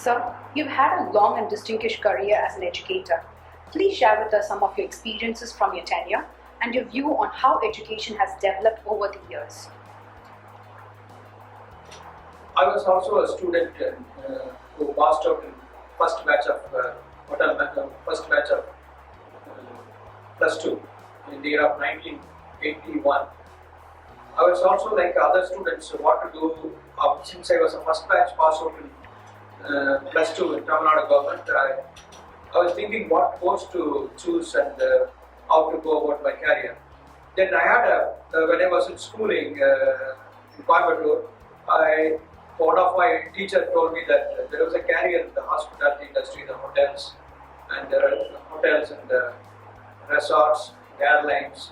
Sir, you've had a long and distinguished career as an educator. Please share with us some of your experiences from your tenure and your view on how education has developed over the years. I was also a student who passed out in first batch of plus two in the year of 1981. I was also like other students what to do since I was a first batch pass out in plus two in Tamil Nadu government. I was thinking what course to choose and how to go about my career. Then I had when I was in schooling in Coimbatore, one of my teacher told me that there was a career in the hospitality industry, the hotels, and resorts, airlines,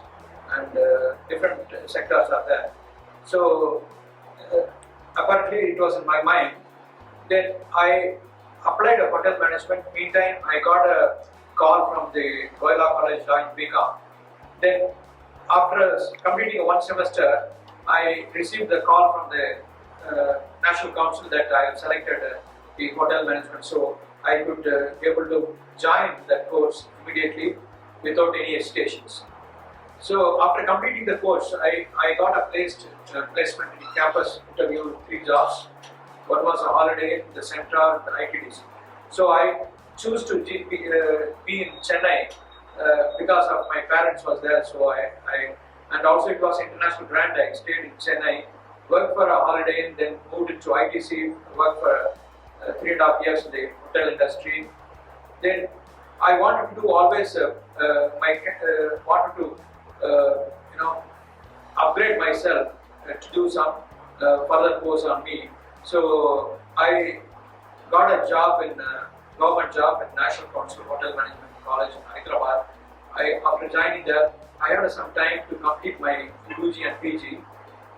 and different sectors are there. So apparently it was in my mind. Then I applied a hotel management. Meantime, I got a call from the Royal College in BCom. Then after completing one semester, I received the call from the National Council that I have selected the hotel management, so I could be able to join that course immediately without any hesitations. So after completing the course, I got a placement in campus interview, 3 jobs. One was a holiday, the Central, the ITDC. So I choose to be in Chennai because of my parents was there. So and also it was international grant. I stayed in Chennai, worked for a holiday, and then moved into ITC, worked for 3.5 years in the hotel industry. Then I wanted to do always wanted to upgrade myself to do some further course on me. So I got a job government job in National Council Hotel Management College in Hyderabad. After joining there, I had some time to complete my UG and PG.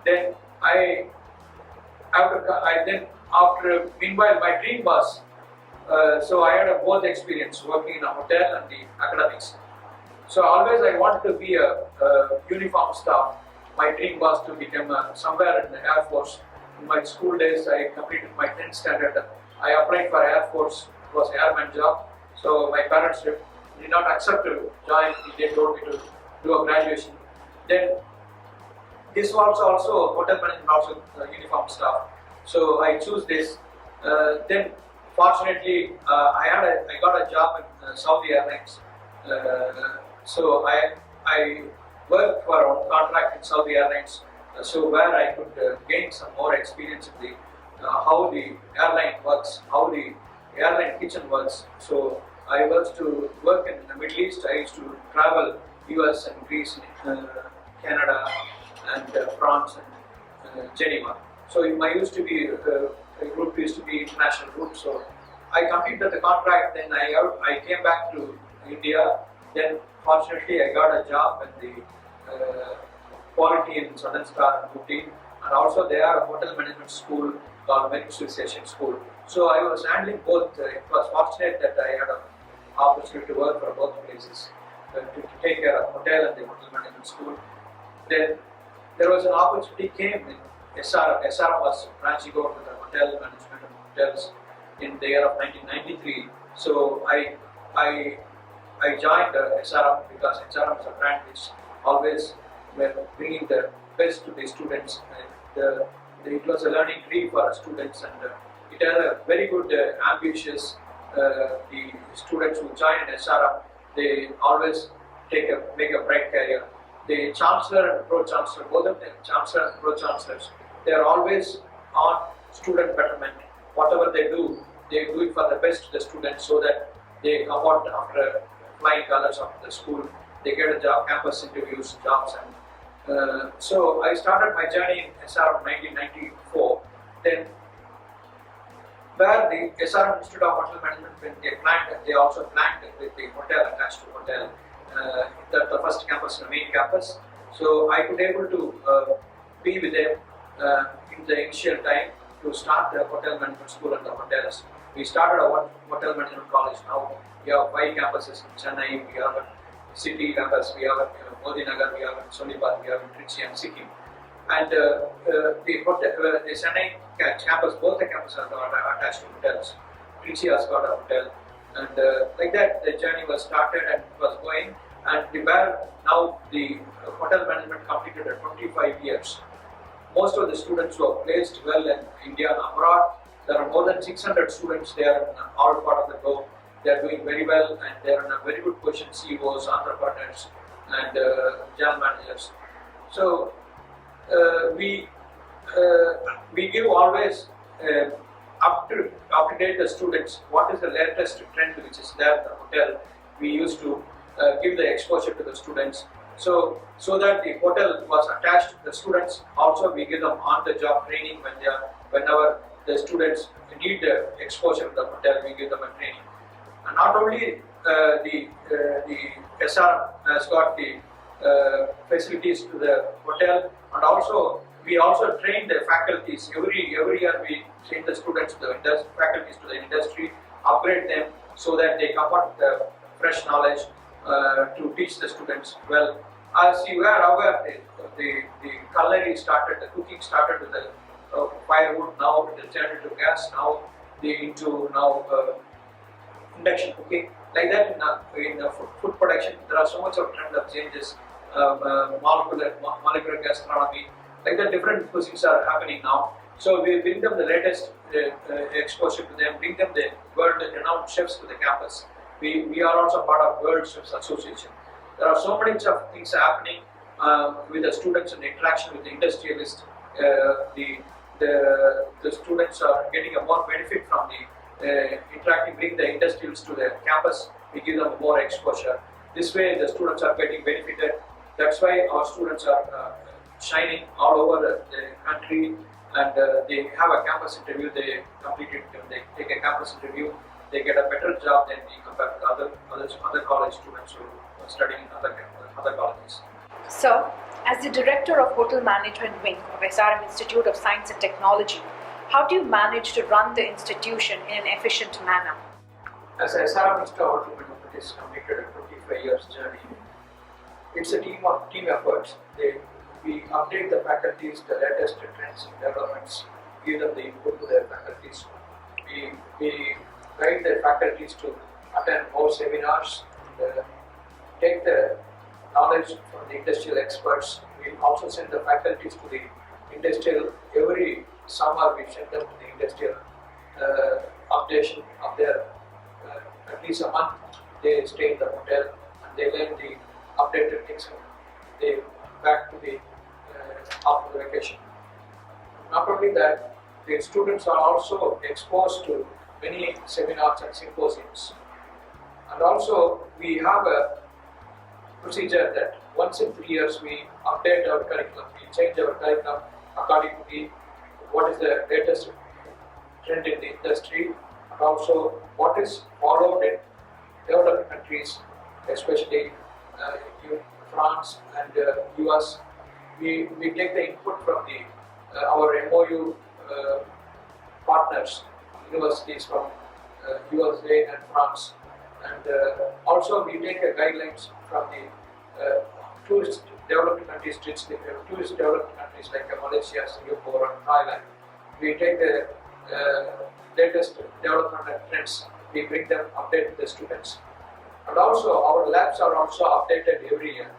Then meanwhile my dream was, so I had both experience working in a hotel and the academics. So always I wanted to be a uniform staff. My dream was to become somewhere in the Air Force. In my school days, I completed my 10th standard. I applied for Air Force. It was an airman job. So my parents did not accept to join. They told me to do a graduation. Then this was also hotel management, also uniform staff. So I choose this. Then fortunately, I got a job in Saudi Airlines. So I worked for a contract in Saudi Airlines. So where I could gain some more experience in the how the airline works, how the airline kitchen works. So I was to work in the Middle East. I used to travel US and Greece, Canada, and France and Geneva. So I used to be a group used to be international group. So I completed the contract. Then I came back to India. Then fortunately I got a job at the quality in Southern Star and Ooty, and also they are a hotel management school called Medical Association School. So I was handling both. It was fortunate that I had an opportunity to work for both places, to take care of hotel and the hotel management school. Then there was an opportunity came in SRM. SRM was branching out to the hotel management and hotels in the year of 1993. So I joined SRM because SRM is a brand which always were bringing the best to the students. It was a learning tree for students, and it had a very good, ambitious. The students who join SRM, they always make a bright career. The chancellor and pro-chancellor, both of them, chancellor and pro-chancellors, they are always on student betterment. Whatever they do it for the best to the students, so that they come out after flying colors of the school. They get a job, campus interviews, jobs, and so I started my journey in SRM 1994. Then, where the SRM Institute of Hotel Management, when they also planned with the hotel attached to hotel, the first campus, the main campus. So I could able to be with them in the initial time to start the hotel management school and the hotels. We started a hotel management college. Now we have 5 campuses in Chennai. We have a city campus. We have Modi Nagar. We have in Sonipat. We have in Trichy and Sikkim. And the Chennai campus, both the campuses are attached to hotels. Trichy has got a hotel, and like that the journey was started and was going. And we were now the hotel management completed at 25 years. Most of the students who are placed well in India and abroad, there are more than 600 students there in all part of the globe. They are doing very well and they are in a very good position, CEOs, entrepreneurs and general managers. So we give always up to date the students what is the latest trend which is there in the hotel. We used to give the exposure to the students, so that the hotel was attached to the students. Also, we give them on-the-job training whenever the students need the exposure to the hotel. We give them a training, and not only the SRM has got the facilities to the hotel, and also we also train the faculties. Every year we train the students, faculties to the industry, upgrade them so that they come up with fresh knowledge to teach the students well. As you were aware, the culinary started, the cooking started with the firewood. Now it is turned into gas. Now into induction cooking. Like that in food production, there are so much of trend of changes. Molecular gastronomy. Like that, different cuisines are happening now. So we bring them the latest exposure to them. Bring them the world-renowned chefs to the campus. We are also part of World Chefs Association. There are so many of things happening with the students and interaction with the industrialists. The students are getting a more benefit from the interacting, bring the industrials to the campus. We give them more exposure. This way, the students are getting benefited. That's why our students are shining all over the country, and they have a campus interview. They complete it. They take a campus interview. They get a better job than we compared to other college students who are studying in other colleges. So, as the Director of Hotel Management Wing of SRM Institute of Science and Technology, how do you manage to run the institution in an efficient manner? As SRM Institute of Hotel Management is completed a 25 years journey, it's a team efforts. We update the faculties, the latest trends and developments, give them the input to their faculties. We guide the faculties to attend more seminars and take the knowledge from the industrial experts. We also send the faculties to the industrial. Every summer we send them to the industrial updation of their at least a month. They stay in the hotel and they learn the updated things. They back to the after the vacation. Not only that, the students are also exposed to many seminars and symposiums. And also, we have a procedure that once in 3 years we update our curriculum, we change our curriculum according to what is the latest trend in the industry, and also what is followed in developed countries, especially in France and US. We take the input from our MOU partners, universities from USA and France, and also we take guidelines from the tourist developed countries, tourist developed countries like Malaysia, Singapore, and Thailand. We take the latest development and trends. We bring them update to the students, and also our labs are also updated every year.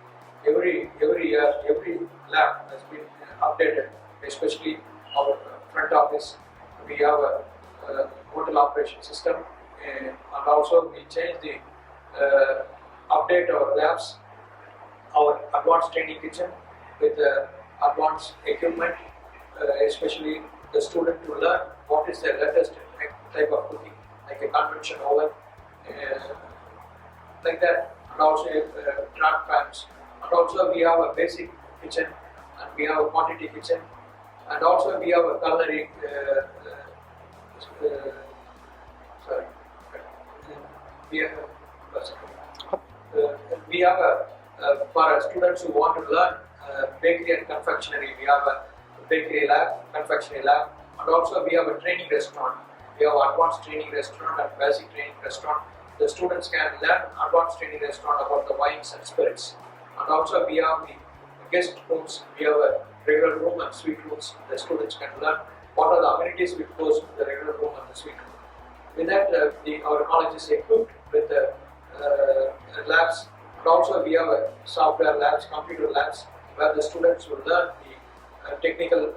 Every year, every lab has been updated, especially our front office. We have a hotel operation system, and also we change the update our labs, our advanced training kitchen with advanced equipment, especially the student to learn what is the latest type of cooking, like a convection oven, like that, and also draught pans. And also we have a basic kitchen, and we have a quantity kitchen, and also we have a culinary. We have for students who want to learn bakery and confectionery. We have a bakery lab, confectionery lab, and also we have a training restaurant. We have advanced training restaurant and basic training restaurant. The students can learn advanced training restaurant about the wines and spirits. And also we have the guest rooms. We have a regular room and suite rooms. The students can learn what are the amenities which goes to the regular room and the suite room. With that, our college is equipped with labs, and also we have software labs, computer labs, where the students will learn the technical,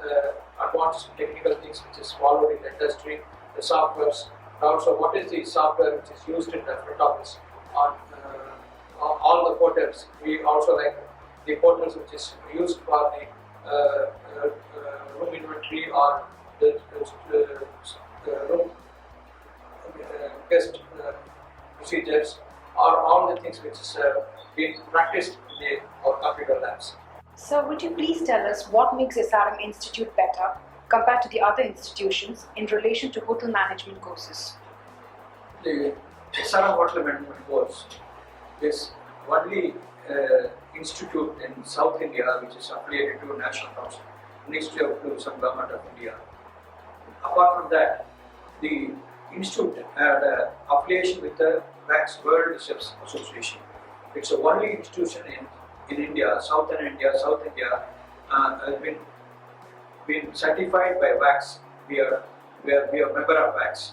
advanced technical things which is followed in the industry, the softwares, and also what is the software which is used in the front office on all the portals. We also like the portals which is used for the room inventory or the room guest procedures, or all the things which is being practiced in our computer labs. So, would you please tell us what makes SRM Institute better compared to the other institutions in relation to hotel management courses? The SRM Hotel Management course is only institute in South India which is affiliated to National Council, Ministry of Tourism, Government of India. Apart from that, the institute had affiliation with the WACS, World Chefs Association. It's the only institution in India, Southern India, South India, has been certified by WACS. We are member of WACS.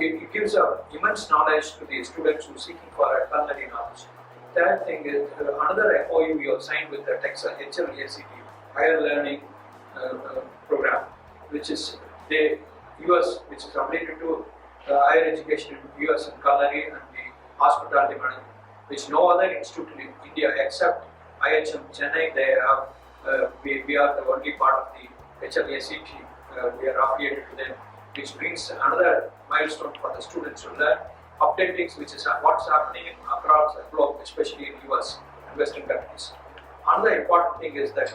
It gives immense knowledge to the students who are seeking for a culinary knowledge. Third thing is another MOU we have signed with the Texas HLACT, Higher Learning Program, which is the US, which is related to higher education in US and culinary and the hospitality management, which no other institute in India except IHM Chennai, they have. We are the only part of the HLACT. We are affiliated to them, which brings another milestone for the students to learn update things, which is what's happening across the globe, especially in US and Western countries. Another important thing is that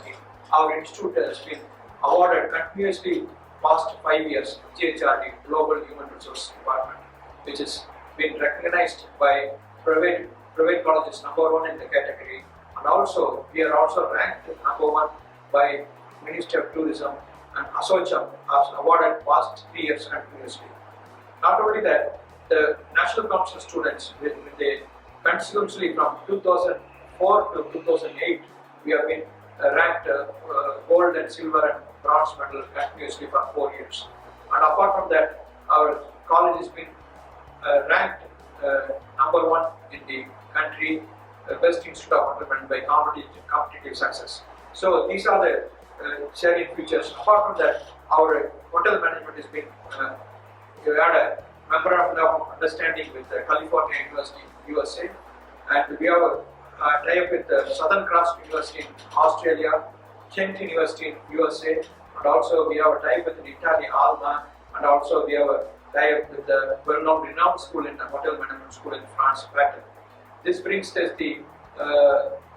our institute has been awarded continuously past 5 years GHRD, Global Human Resources Department, which has been recognized by private colleges #1 in the category, and also we are also ranked #1 by Ministry of Tourism, and ASSOCHAM has awarded past 3 years continuously. Not only that, the National Council students, they continuously from 2004 to 2008, we have been ranked gold and silver and bronze medal continuously for 4 years. And apart from that, our college has been ranked #1 in the country, best institute of management by competitive success. So these are the sharing features. Apart from that, our hotel management has been we had a memorandum of understanding with California University, USA, and we have a tie-up with Southern Cross University in Australia, Kent University in USA, and also we have a tie-up with Italy, Alma, and also we have a tie-up with the well-known renowned school in the hotel management school in France, Paris. This brings us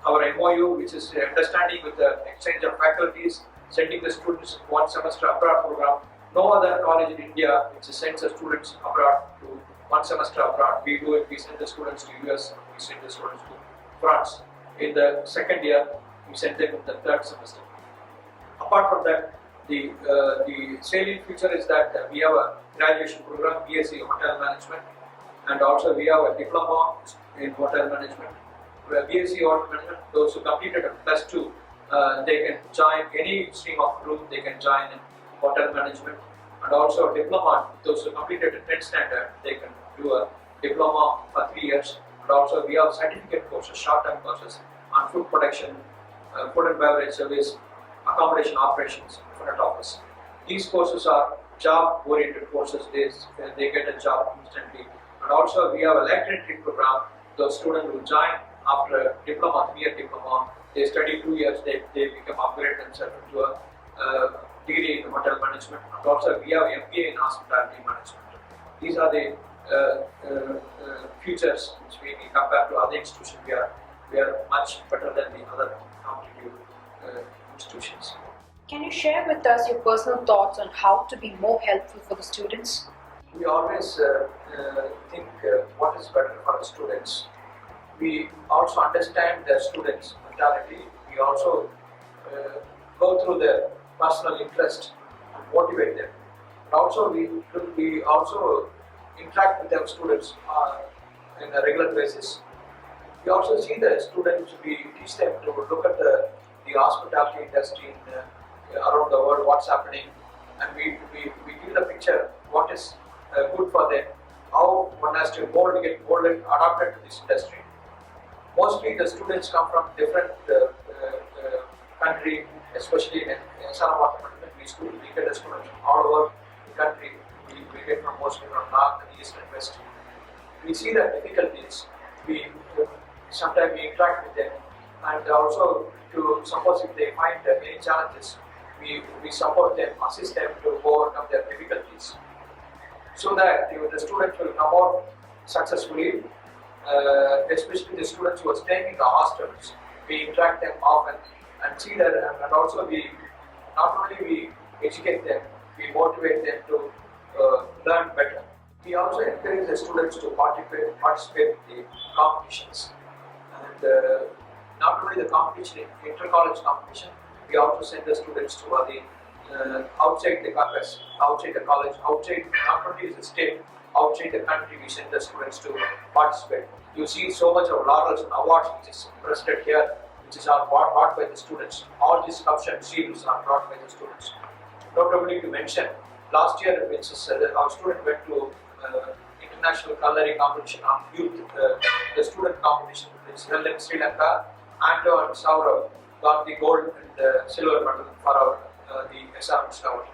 our MOU, which is understanding with the exchange of faculties, sending the students 1 semester abroad program. No other college in India which sends the students abroad to 1 semester abroad. We do it. We send the students to US. We send the students to France. In the second year, we send them in the third semester. Apart from that, the salient feature is that we have a graduation program, BSc Hotel Management, and also we have a diploma in Hotel Management. BSc Hotel Management, those who completed a +2, they can join any stream of group, they can join in Hotel Management, and also diploma, those who completed a 10th standard, they can do a diploma for 3 years, and also we have certificate courses, short-term courses on food production, food and beverage service, accommodation operations, front office. These courses are job-oriented courses, they get a job instantly, and also we have a lateral entry program. Those students who join after a diploma, 3-year diploma, they study 2 years, they become upgrade themselves into a degree in hotel management, and also we have MBA in hospitality management. These are the futures which we compare to other institutions. We are much better than the other competitive institutions. Can you share with us your personal thoughts on how to be more helpful for the students? We always think what is better for the students. We also understand the students' mentality. We also go through their personal interest and motivate them. And also we also interact with our students in a regular basis. We also see the students, we teach them to look at the hospitality industry around the world, what's happening, and we give the picture what is good for them how one has to get molded, adapted to this industry. Mostly the students come from different country, especially in SRM water management. We get the students from all over the country. We get from mostly from north and east and west. We see the difficulties. We sometimes we interact with them, and also to suppose if they find any challenges, we support them, assist them to overcome their difficulties, so that the students will come out successfully. Especially the students who are staying in the hostels, we interact them often and see that, and also we not only we educate them, we motivate them to learn better. We also encourage the students to participate in the competitions, and not only the competition, inter-college competition, we also send the students to the outside the campus, outside the college, outside not only the state, outside the country. We send the students to participate. You see so much of laurels and awards which is presented here, which is brought by the students. All these cups and seals are brought by the students. Notably to mention, last year our student went to international coloring competition on youth, the student competition which is held in Sri Lanka. Antony and Saurav got the gold and silver medal for our the SRM scout.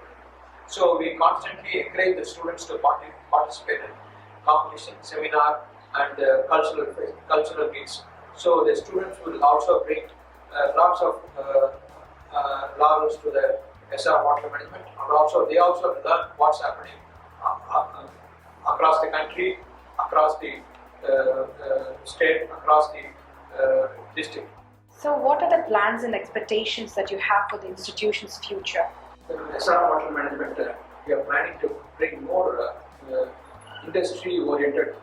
So we constantly encourage the students to participate in competition, seminar, and cultural meets. So the students will also bring lots of laurels to the SR water management, and also they also learn what's happening across the country, across the state, across the district. So, what are the plans and expectations that you have for the institution's future? In SR water management, we are planning to bring more industry-oriented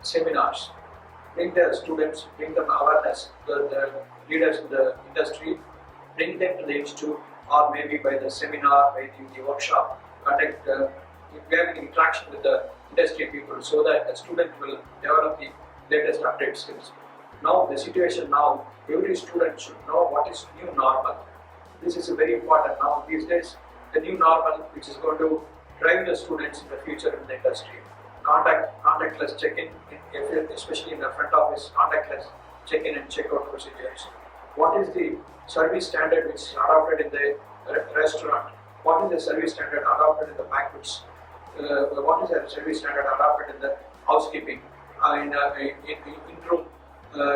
seminars, bring the students, bring them awareness, the leaders in the industry, bring them to the institute, or maybe by the seminar, by the workshop, conduct having interaction with the industry people, so that the student will develop the latest update skills. Now the situation now, every student should know what is new normal. This is very important now these days. The new normal, which is going to drive the students in the future in the industry. Contactless check-in, especially in the front office, contactless check-in and check-out procedures. What is the service standard which is adopted in the restaurant? What is the service standard adopted in the banquets? What is the service standard adopted in the housekeeping, in-room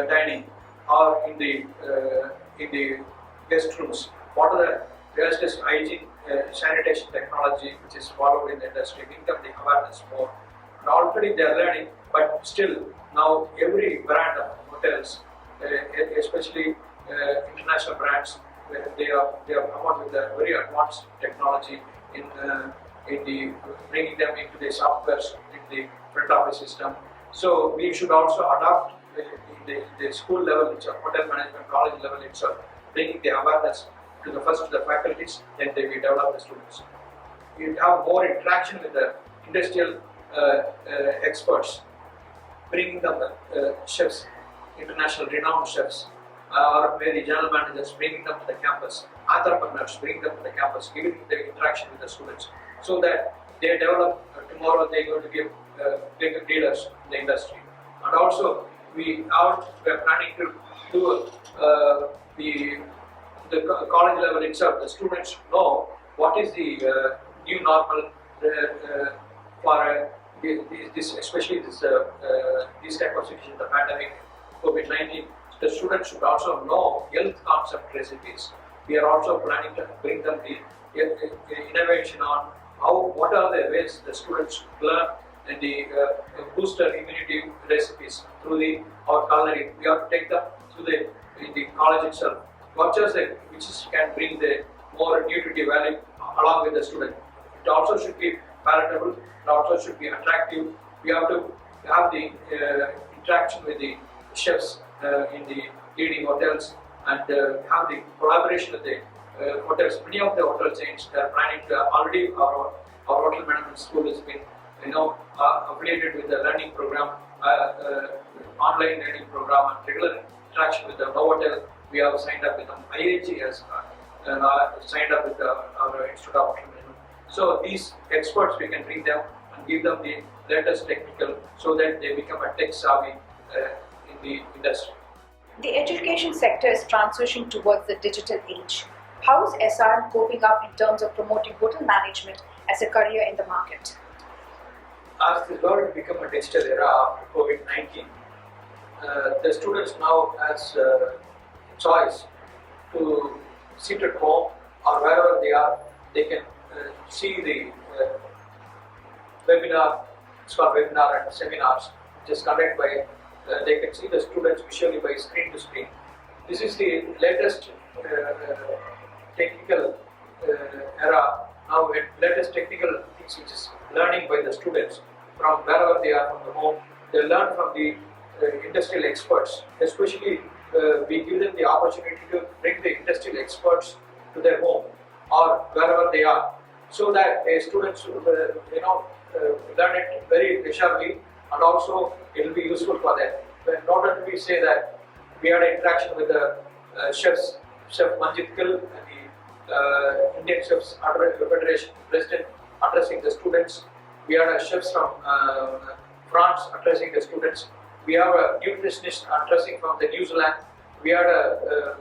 dining, or in the guest rooms? What are the latest hygiene, sanitation technology which is followed in the industry? Bring them the awareness more. And already they are learning, but still now every brand of hotels, especially international brands, they have come out with a very advanced technology in the bringing them into the softwares in the front office system. So we should also adopt in the school level, which are hotel management, college level itself, bringing the awareness to the faculties, then they will develop the students. You have more interaction with the industrial experts, bringing them chefs, international renowned chefs, or maybe general managers, bringing them to the campus, entrepreneurs, bringing them to the campus, giving the interaction with the students, so that they develop. Tomorrow they are going to be big leaders in the industry. And also we are planning to do the college level itself. The students know what is the new normal for this, especially this type of situation, the pandemic, COVID-19. The students should also know health concept recipes. We are also planning to bring them the innovation on what are the ways the students learn and the booster immunity recipes through our culinary. We have to take them to the college itself. Vouchers which can bring the more nutritive value along with the student. It also should be palatable. It also should be attractive. We have to have the interaction with the chefs in the leading hotels, and have the collaboration with the hotels. Many of the hotel chains are planning to already. Our hotel management school has been affiliated with the learning program, online learning program, and regular interaction with the Novotel. We have signed up with them. IAG has signed up with our Institute of Hotel Management. So these experts, we can bring them, and give them the latest technical so that they become a tech savvy in the industry. The education sector is transitioning towards the digital age. How is SRM coping up in terms of promoting hotel management as a career in the market? As the world become a digital era after COVID-19, the students now has a choice to sit at home or wherever they are. They can see the webinar, it's called webinar and seminars, which is conducted by, they can see the students visually by screen to screen. This is the latest technical era, now latest technical things which is learning by the students from wherever they are from the home. They learn from the industrial experts, especially we give them the opportunity to bring the industrial experts to their home or wherever they are, so that the students learn it very leisurely, and also it will be useful for them. But not only we say that we had an interaction with the chefs, Chef Manjit Gill and the Indian Chefs Federation President addressing the students. We had a chefs from France addressing the students. We have a nutritionist addressing from the New Zealand. We had a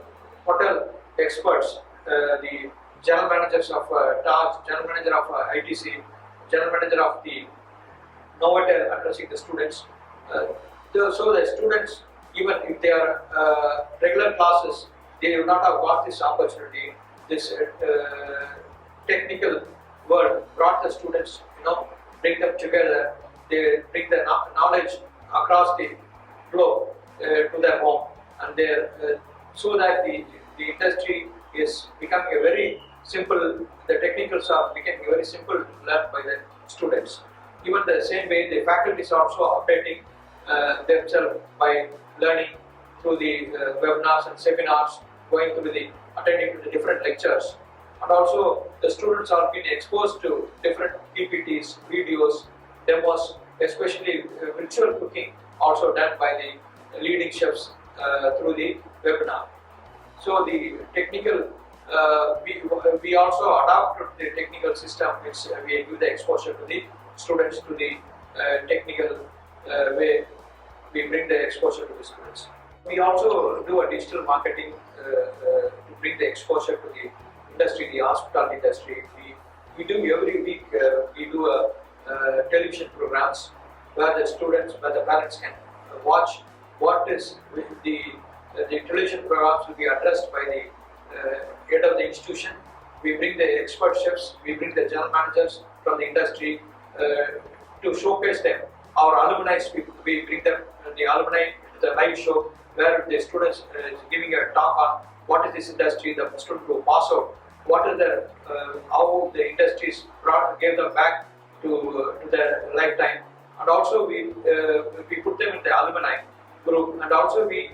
hotel experts, the general managers of Taj, general manager of ITC, general manager of the Novotel addressing the students. So the students, even if they are regular classes, they will not have got this opportunity. This technical world brought the students, bring them together. They bring the knowledge across the globe to their home, and so that the industry is becoming a very simple. The technicals are becoming very simple to learn by the students. Even the same way, the faculties are also updating themselves by learning through the webinars and seminars, going through attending to the different lectures, and also the students are being exposed to different PPTs, videos, demos, especially virtual cooking, also done by the leading chefs through the webinar. So the technical, we also adapted the technical system, which we give the exposure to the students to the technical way. We bring the exposure to the students. We also do a digital marketing to bring the exposure to the industry, the hospitality industry. We do every week. We do television programs where the students, where the parents can watch what is the television programs will be addressed by the head of the institution. We bring the expert chefs, we bring the general managers from the industry to showcase them. Our alumni, we bring them, the alumni to the live show where the students is giving a talk on what is this industry, the student who pass out, what is the how the industries gave them back to their lifetime, and also we put them in the alumni group, and also we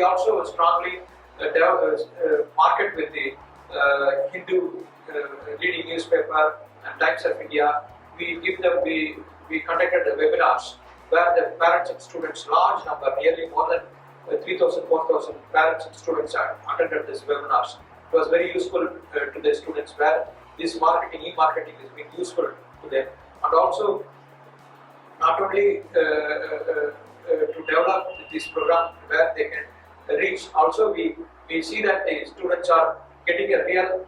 also strongly market with the Hindu leading newspaper and Times of India. We give them, we conducted webinars where the parents and students, large number, nearly more than 3,000, 4,000 parents and students attended these webinars. It was very useful to the students where this marketing, e-marketing is being useful to them, and also not only to develop this program where they can reach, also we see that the students are getting a real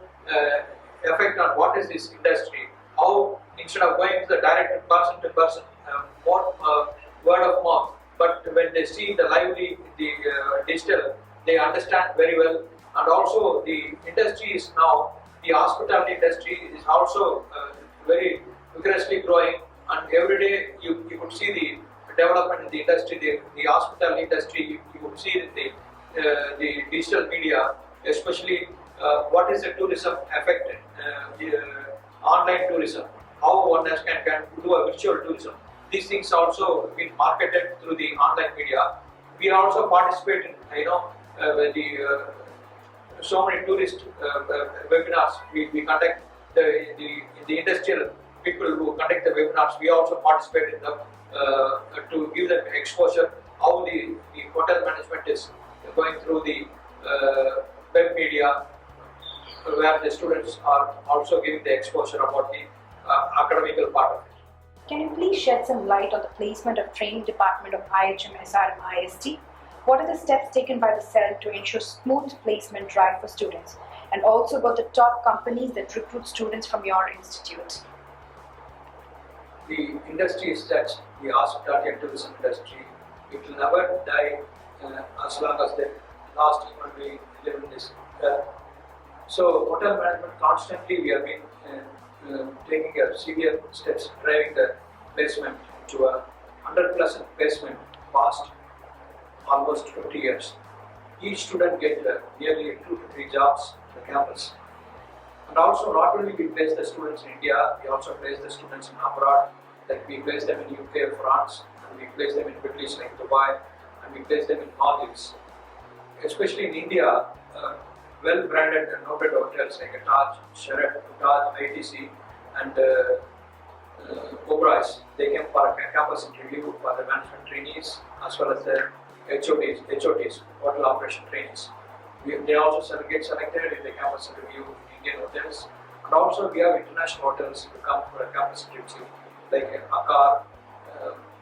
effect on what is this industry, how instead of going to the direct person to person, more word of mouth, but when they see the lively, the digital, they understand very well. And also the industry is now, the hospitality industry is also very vigorously growing, and every day you could see the development in the industry, the hospitality industry. You could see the digital media, especially what is the tourism effect, online tourism, how one can do a virtual tourism. These things also been marketed through the online media. We also participate in so many tourist webinars. We conduct the industrial people who conduct the webinars. We also participate in them to give them exposure how the hotel management is going through the web media, where the students are also giving the exposure about the academical part of it. Can you please shed some light on the placement of training department of IHM, SRM, IST? What are the steps taken by the cell to ensure smooth placement drive for students? And also about the top companies that recruit students from your institute. The industry is such, the hospitality and tourism industry, it will never die as long as the last human being live in this earth. So hotel management constantly we have been taking a severe steps driving the placement to a 100% placement past almost 20 years. Each student get nearly 2 to 3 jobs on the campus. And also not only we place the students in India, we also place the students in abroad, like we place them in UK, France, and we place them in Middle East like Dubai, and we place them in Maldives. Especially in India, well-branded and noted hotels like Taj, Sheraton, Taj, ITC, and Oberai's, they came for a campus interview for the management trainees as well as the HOTs, hotel operation trainees. They also get selected in the campus interview in Indian hotels, and also we have international hotels who come for a campus interview like Accor,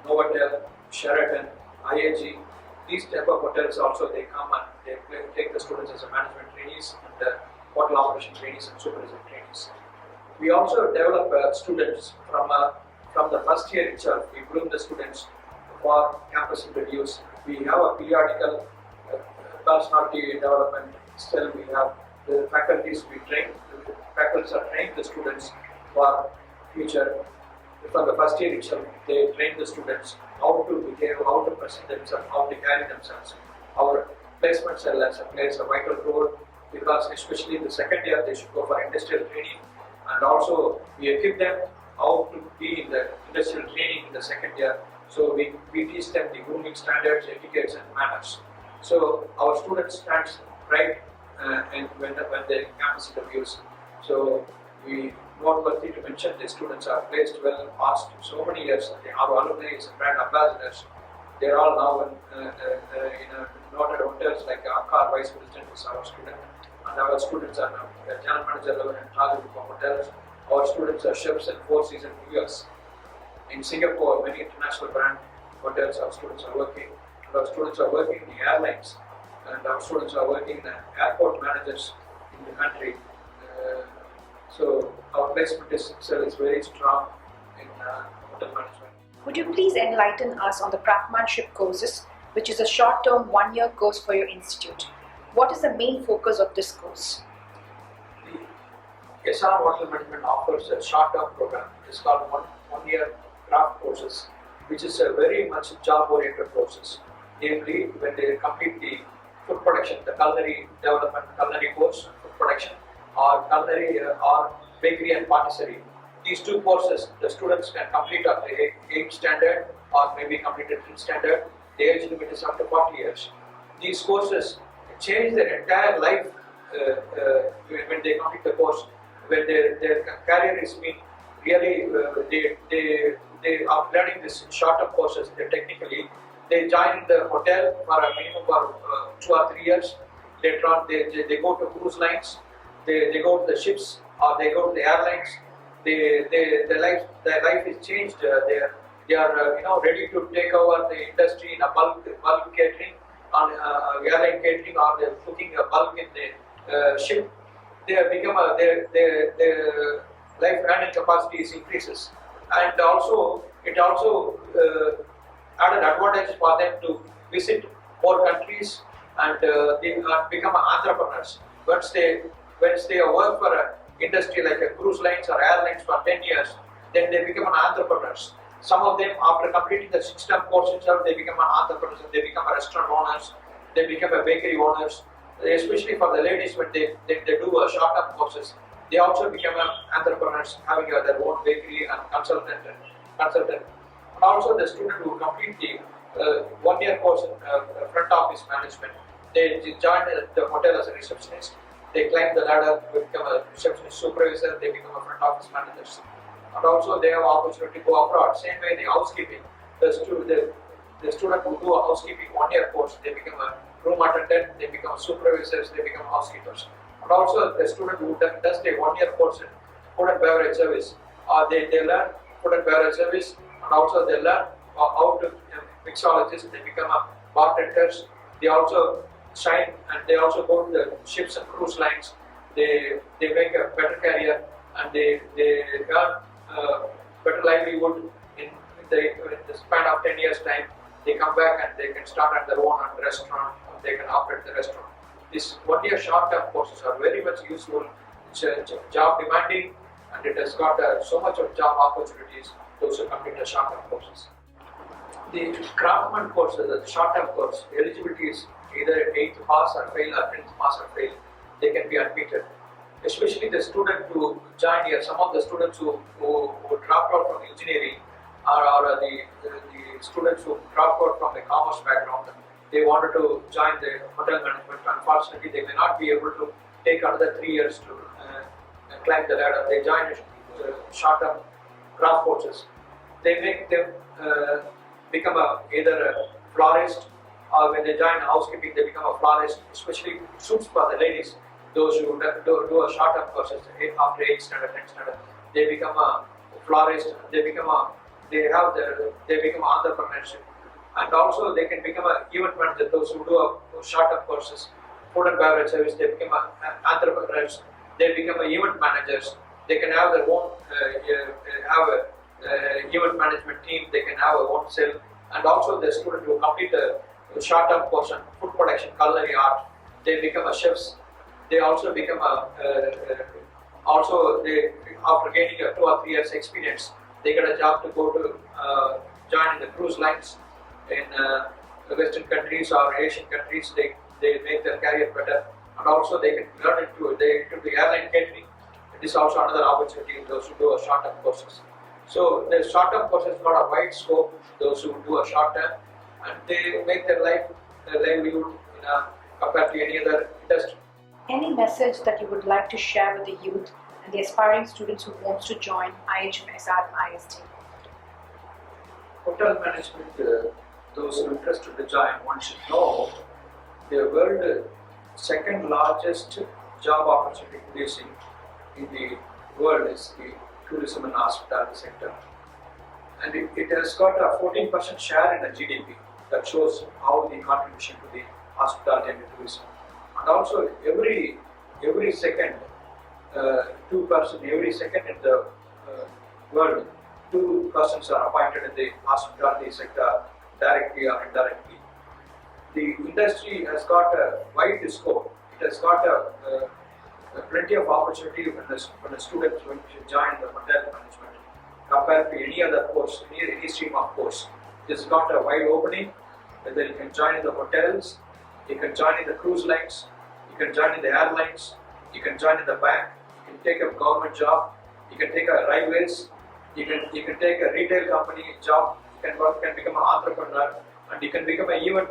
Novotel, Sheraton, IAG. These type of hotels also they come and they take the students as a management trainees and hotel operation trainees and supervision trainees. We also develop students from the first year itself. We groom the students for campus interviews. We have a periodical personality development. Still, we have the faculties we train. The faculties are training the students for future. From the first year itself, they train the students how to behave, how to present themselves, how to carry themselves. Our placement cell plays a vital role because especially in the second year they should go for industrial training, and also we equip them how to be in the industrial training in the second year. So we teach them the grooming standards, etiquettes and manners. So our students stand right and when they campus interviews. So we noteworthy to mention the students are placed well past so many years. Our alumni is brand ambassadors. They are all now in noted hotels like Accor Vice President is our student, and our students are now general manager level in Taj hotels. Our students are chefs and Four Seasons reviewers. In Singapore, many international brand hotels, our students are working. And our students are working in the airlines, and our students are working in airport managers in the country. So our placement is very strong in hotel management. Would you please enlighten us on the Craftmanship courses, which is a short-term 1-year course for your institute? What is the main focus of this course? The SRM Hotel Management offers a short-term program. It's called one-year craft courses, which is a very much job-oriented courses. Namely, when they complete the food production, the culinary development, culinary course, food production, or culinary or bakery and patisserie. These two courses the students can complete at the 8th standard or maybe complete at 10th standard. The age limit is up to 40 years. These courses change their entire life when they complete the course, when their career is being really, they are learning this shorter courses. Technically, they join the hotel for a minimum of 2 or 3 years. Later on, they go to cruise lines. They go to the ships or they go to the airlines. Their life is changed. They are ready to take over the industry in a bulk catering, on airline catering, or they're cooking a bulk in the ship. They have become their life earning capacity increases, and also it also added advantage for them to visit more countries, and they become entrepreneurs. Once they work for an industry like a cruise lines or airlines for 10 years, then they become an entrepreneurs. Some of them, after completing the 6-term course itself, they become an entrepreneurs. They become a restaurant owners. They become a bakery owners. Especially for the ladies, when they do a short-term courses, they also become entrepreneurs, having their own bakery and consultant. And also the student who complete the 1-year course in front office management, they join the hotel as a receptionist. They climb the ladder, become a receptionist supervisor, they become a front office managers. And also they have opportunity to go abroad. Same way the housekeeping, the student who do a housekeeping 1-year course, they become a room attendant, they become supervisors, they become housekeepers. And also the student who does the 1-year course in food and beverage service, they learn food and beverage service, and also they learn how to mixologists. They become bartenders. They also shine, and they also go to the ships and cruise lines. They make a better career, and they earn better livelihood in the span of 10 years time. They come back and they can start at their own restaurant, or they can operate the restaurant. These 1 year short-term courses are very much useful. It's job demanding, and it has got so much of job opportunities. Those who complete the short-term courses. The craftsman courses, the short-term course, eligibility is either 8th pass or fail or 10th pass or fail. They can be admitted. Especially the student who join here, some of the students who dropped out from engineering or the students who dropped out from the commerce background, they wanted to join the hotel management. Unfortunately, they may not be able to take another 3 years to climb the ladder. They join short-term craft courses. They make them become either a florist, or when they join housekeeping, they become a florist. Especially suits for the ladies. Those who do a short-term courses after 8th standard, 10th standard, they become a florist. They become entrepreneurship, and also they can become an event manager. Those who do a short-term courses, food and beverage service, they become entrepreneurs. They become event managers. They can have their own event management team. They can have a own cell, and also the student who complete a short-term course on food production, culinary art, they become a chefs. They also become after gaining a 2 or 3 years experience, they get a job to go to join in the cruise lines in Western countries or Asian countries. They make their career better, and also they can learn into the airline catering. It is also another opportunity in those who do a short-term courses. So the short-term courses got a wide scope. Those who do a short-term, and they make their livelihood compared to any other industry. Any message that you would like to share with the youth and the aspiring students who wants to join IHM, SRM, IST? Hotel management, those who are interested to join, one should know the world second largest job opportunity producing in the world is the tourism and hospitality sector. And it has got a 14% share in the GDP. That shows how the contribution to the hospitality and the tourism. And also every second, 2%, every second in the world, 2 persons are appointed in the hospitality sector directly or indirectly. The industry has got a wide scope. It has got plenty of opportunity when a student is going to join the hotel management compared to any other course, any stream of course. It's got a wide opening. Whether you can join in the hotels, you can join in the cruise lines, you can join in the airlines, you can join in the bank, you can take a government job, you can take a railways, you can take a retail company job, you can become an entrepreneur, and you can become an event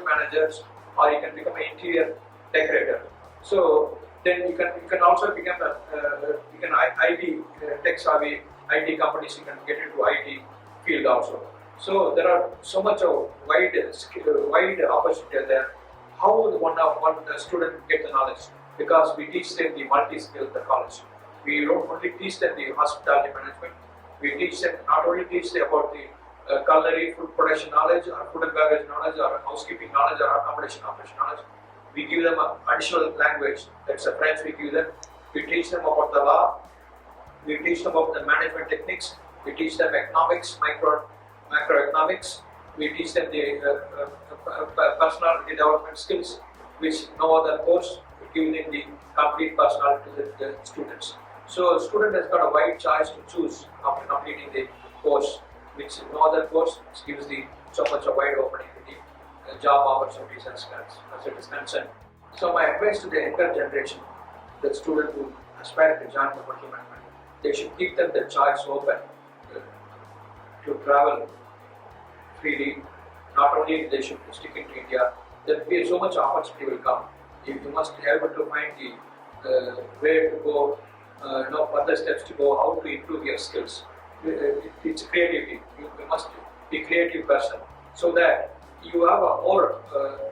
managers, or you can become an interior decorator. So then you can also become IT tech savvy IT companies. You can get into IT field also. So there are so much of wide opportunity there. How one student get the knowledge? Because we teach them the multi-skill at the college. We don't only teach them the hospitality management. We teach them not only about the culinary food production knowledge, or food and beverage knowledge, or housekeeping knowledge, or accommodation operation knowledge. We give them an additional language. That's a French we give them. We teach them about the law. We teach them about the management techniques. We teach them economics, macroeconomics. We teach them the personality development skills, which no other course will give them the complete personality to the students. So a student has got a wide choice to choose after completing the course, which no other course gives so much a wide opening to the job opportunities as it is concerned. So my advice to the younger generation, the student who aspire to join the hotel management, they should keep them the choice open to travel freely. Not only they should stick into India, there will be so much opportunity will come. You must be able to find the where to go, further steps to go, how to improve your skills. It's creativity. You must be a creative person so that you have a more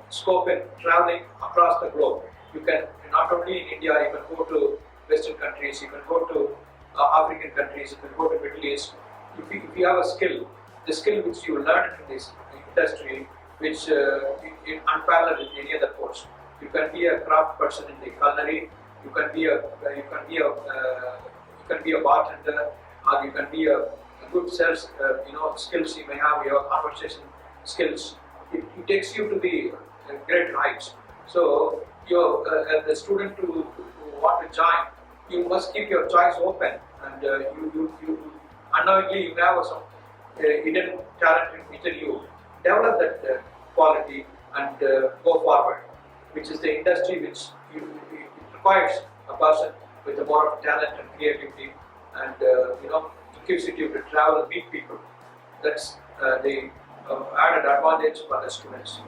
scope in traveling across the globe. You can not only in India, you can go to Western countries, you can go to African countries, if you go to Middle East, if you have a skill, the skill which you learn in this industry, which is unparalleled with any other course. You can be a craft person in the culinary. You can be a bartender, or you can be a good sales. Skills you may have, your conversation skills. It takes you to the great heights. So, the student who want to join, you must keep your choice open, and you unknowingly you have some hidden talent within you. Develop that quality and go forward, which is the industry which it requires a person with a more of talent and creativity, and it gives you to travel and meet people. That's the added advantage for the students.